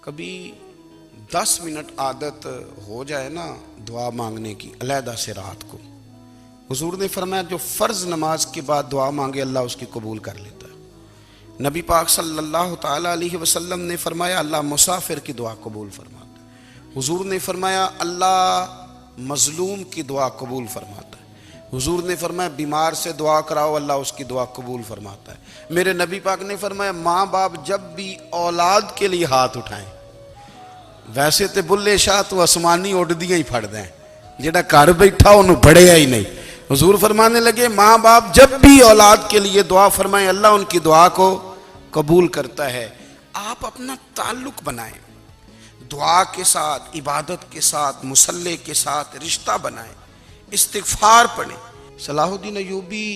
कभी 10 मिनट आदत हो जाए ना दुआ मांगने की अलहदा से रात को, हुजूर ने फरमाया जो फ़र्ज नमाज के बाद दुआ मांगे अल्लाह उसकी कबूल कर लेता है। नबी पाक सल्लल्लाहु ताला अलैहि वसल्लम ने फरमाया अल्लाह मुसाफिर की दुआ कबूल फरमाता है। हुजूर ने फरमाया अल्लाह मजलूम की दुआ कबूल फरमाता है। हुजूर ने फरमाया बीमार से दुआ कराओ अल्लाह उसकी दुआ कबूल फरमाता है। मेरे नबी पाक ने फरमाया माँ बाप जब भी औलाद के लिए हाथ उठाएं, वैसे तो बुल्ले शाह तो आसमानी उड़दियां ही फड़ दें, जेड़ा घर बैठा उन्होंने बढ़िया ही नहीं। हुजूर फरमाने लगे माँ बाप जब भी औलाद के लिए दुआ फरमाएं अल्लाह उनकी दुआ को कबूल करता है। आप अपना ताल्लुक बनाएं दुआ के साथ, इबादत के साथ, मुसल्ले के साथ रिश्ता बनाएं, इस्तिगफार पढ़ें। सलाहुद्दीन अय्यूबी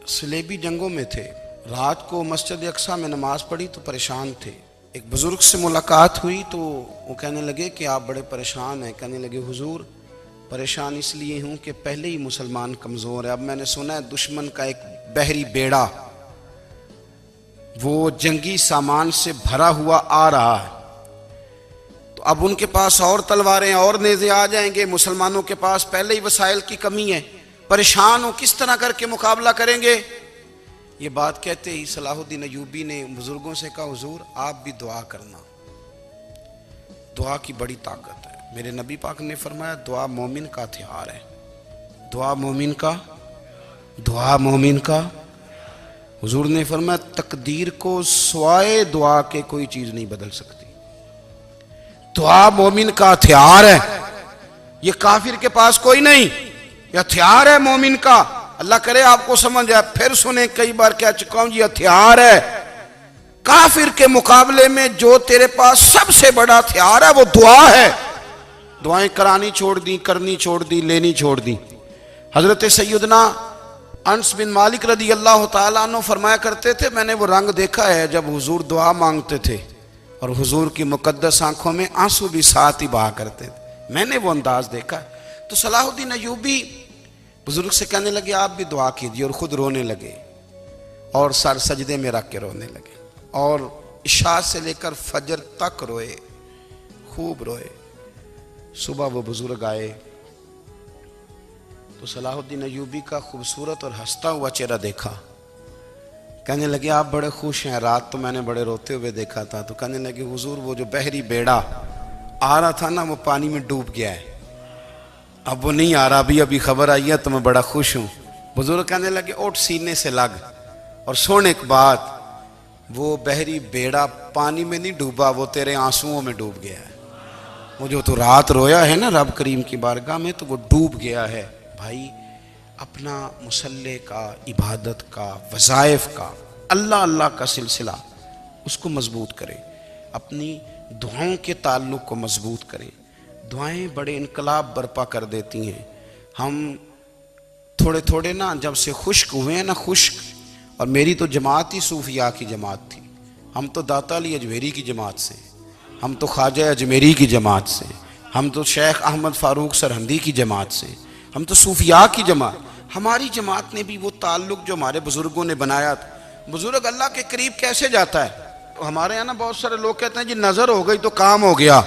सलेबी जंगों में थे, रात को मस्जिद अक्सा में नमाज पढ़ी तो परेशान थे। एक बुजुर्ग से मुलाकात हुई तो वो कहने लगे कि आप बड़े परेशान हैं। कहने लगे हुजूर परेशान इसलिए हूँ कि पहले ही मुसलमान कमज़ोर है, अब मैंने सुना है दुश्मन का एक बहरी बेड़ा वो जंगी सामान से भरा हुआ आ रहा है, तो अब उनके पास और तलवारें और नेज़े आ जाएंगे, मुसलमानों के पास पहले ही वसाइल की कमी है, परेशान हो किस तरह करके मुकाबला करेंगे। ये बात कहते ही सलाहुद्दीन अय्यूबी ने बुजुर्गों से कहा हुजूर आप भी दुआ करना, दुआ की बड़ी ताकत है। मेरे नबी पाक ने फरमाया दुआ मोमिन का हथियार है, दुआ मोमिन का। हुजूर ने फरमाया तकदीर को स्वाए दुआ के कोई चीज नहीं बदल सकती। दुआ मोमिन का हथियार है, ये काफिर के पास कोई नहीं, ये हथियार है मोमिन का। अल्लाह करे आपको समझ आए, फिर सुने कई बार कह चुका हूं, ये हथियार है। काफिर के मुकाबले में जो तेरे पास सबसे बड़ा हथियार है वो दुआ है। दुआएं करानी छोड़ दी, करनी छोड़ दी, लेनी छोड़ दी। हजरत सैयदना अनस बिन मालिक रदी अल्लाह तआला अन्हु फरमाया करते थे मैंने वो रंग देखा है जब हुजूर दुआ मांगते थे और हुजूर की मुकद्दस आंखों में आंसू भी साथ ही बहा करते थे, मैंने वो अंदाज देखा। तो सलाहुद्दीन अय्यूबी बुजुर्ग से कहने लगे आप भी दुआ कीजिए, और खुद रोने लगे और सर सजदे में रख के रोने लगे और इशा से लेकर फजर तक रोए, खूब रोए। सुबह वो बुजुर्ग आए तो सलाहुद्दीन अय्यूबी का खूबसूरत और हंसता हुआ चेहरा देखा। कहने लगे आप बड़े खुश हैं, रात तो मैंने बड़े रोते हुए देखा था। तो कहने लगे हुजूर वो जो बहरी बेड़ा आ रहा था ना वो पानी में डूब गया है, अब वो नहीं आ रहा, अभी खबर आई है तो मैं बड़ा खुश हूँ। बुजुर्ग कहने लगे उठ सीने से लग और सुन एक बात, वो बहरी बेड़ा पानी में नहीं डूबा, वो तेरे आंसुओं में डूब गया है। वो जो तो रात रोया है ना रब करीम की बारगाह में तो वो डूब गया है। भाई अपना मुसल्ले का, इबादत का, वज़ाइफ का, अल्लाह अल्लाह का सिलसिला उसको मजबूत करें, अपनी दुआओं के ताल्लुक़ को मजबूत करें। दुआएं बड़े इनकलाब बर्पा कर देती हैं। हम थोड़े थोड़े ना जब से खुश्क हुए हैं ना, खुश्क, और मेरी तो जमात ही सूफिया की जमात थी, हम तो दाता अली अजमेरी की जमात से, हम तो ख्वाजा अजमेरी की जमात से, हम तो शेख अहमद फ़ारूक सरहंदी की जमात से, हम तो सूफिया की जमात। हमारी जमात ने भी वो ताल्लुक़ जो हमारे बुज़ुर्गों ने बनाया था। बुज़ुर्ग अल्लाह के करीब कैसे जाता है? तो हमारे यहाँ ना बहुत सारे लोग कहते हैं जी नज़र हो गई तो काम हो गया।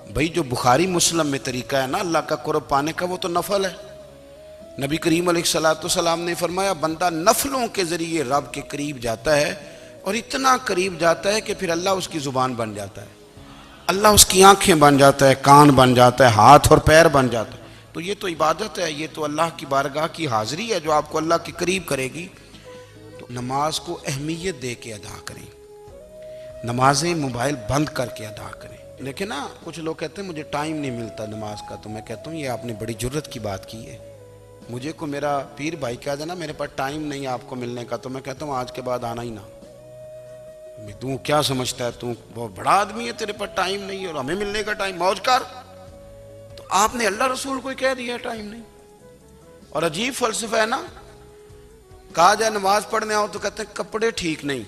भाई जो बुखारी मुस्लिम में तरीका है ना अल्लाह का कुर्ब पाने का वो तो नफल है। नबी करीम अलैहिस्सलाम ने फरमाया बंदा नफलों के ज़रिए रब के करीब जाता है और इतना करीब जाता है कि फिर अल्लाह उसकी ज़ुबान बन जाता है, अल्लाह उसकी आंखें बन जाता है, कान बन जाता है, हाथ और पैर बन जाता है। तो ये तो इबादत है, ये तो अल्लाह की बारगाह की हाज़िरी है जो आपको अल्लाह के करीब करेगी। तो नमाज को अहमियत दे के अदा करें, नमाजें मोबाइल बंद करके अदा करें। लेकिन ना कुछ लोग कहते हैं मुझे टाइम नहीं मिलता नमाज का, तो मैं कहता हूँ ये आपने बड़ी जुर्रत की बात की है। मुझे को मेरा पीर भाई कह देना मेरे पास टाइम नहीं आपको मिलने का, तो मैं कहता हूँ आज के बाद आना ही ना। तू क्या समझता है, तू बहुत बड़ा आदमी है, तेरे पास टाइम नहीं है और हमें मिलने का टाइम, मौज कर। तो आपने अल्लाह रसूल को कह दिया टाइम नहीं। और अजीब फलसफा है ना, कहा जाए नमाज पढ़ने आओ तो कहते हैं कपड़े ठीक नहीं,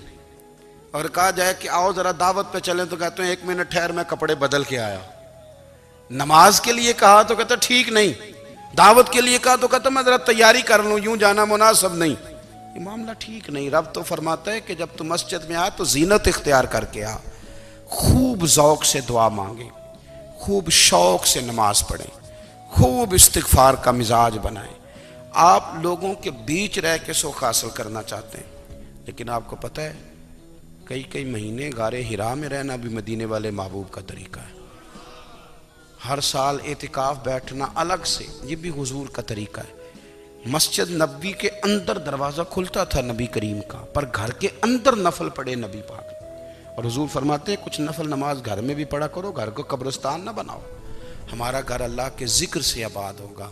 और कहा जाए कि आओ जरा दावत पे चले तो कहते हैं 1 मिनट ठहर मैं कपड़े बदल के आया। नमाज के लिए कहा तो कहते ठीक नहीं, दावत के लिए कहा तो कहते मैं जरा तैयारी कर लूं, यूं जाना मुनासिब नहीं। ये मामला ठीक नहीं। रब तो फरमाता है कि जब तू मस्जिद में आ तो जीनत इख्तियार करके आ, खूब ज़ौक़ से दुआ मांगें, खूब शौक़ से नमाज पढ़ें, खूब इस्तिग़फ़ार का मिजाज बनाएं। आप लोगों के बीच रह के सुख हासिल करना चाहते हैं, लेकिन आपको पता है कई कई महीने गारे हिरा में रहना भी मदीने वाले महबूब का तरीका है। हर साल एतिकाफ बैठना अलग से, ये भी हुजूर का तरीका है। मस्जिद नबी के अंदर दरवाज़ा खुलता था नबी करीम का, पर घर के अंदर नफल पढ़े नबी पाक। और हुजूर फरमाते हैं कुछ नफल नमाज घर में भी पढ़ा करो, घर को कब्रिस्तान ना बनाओ। हमारा घर अल्लाह के जिक्र से आबाद होगा।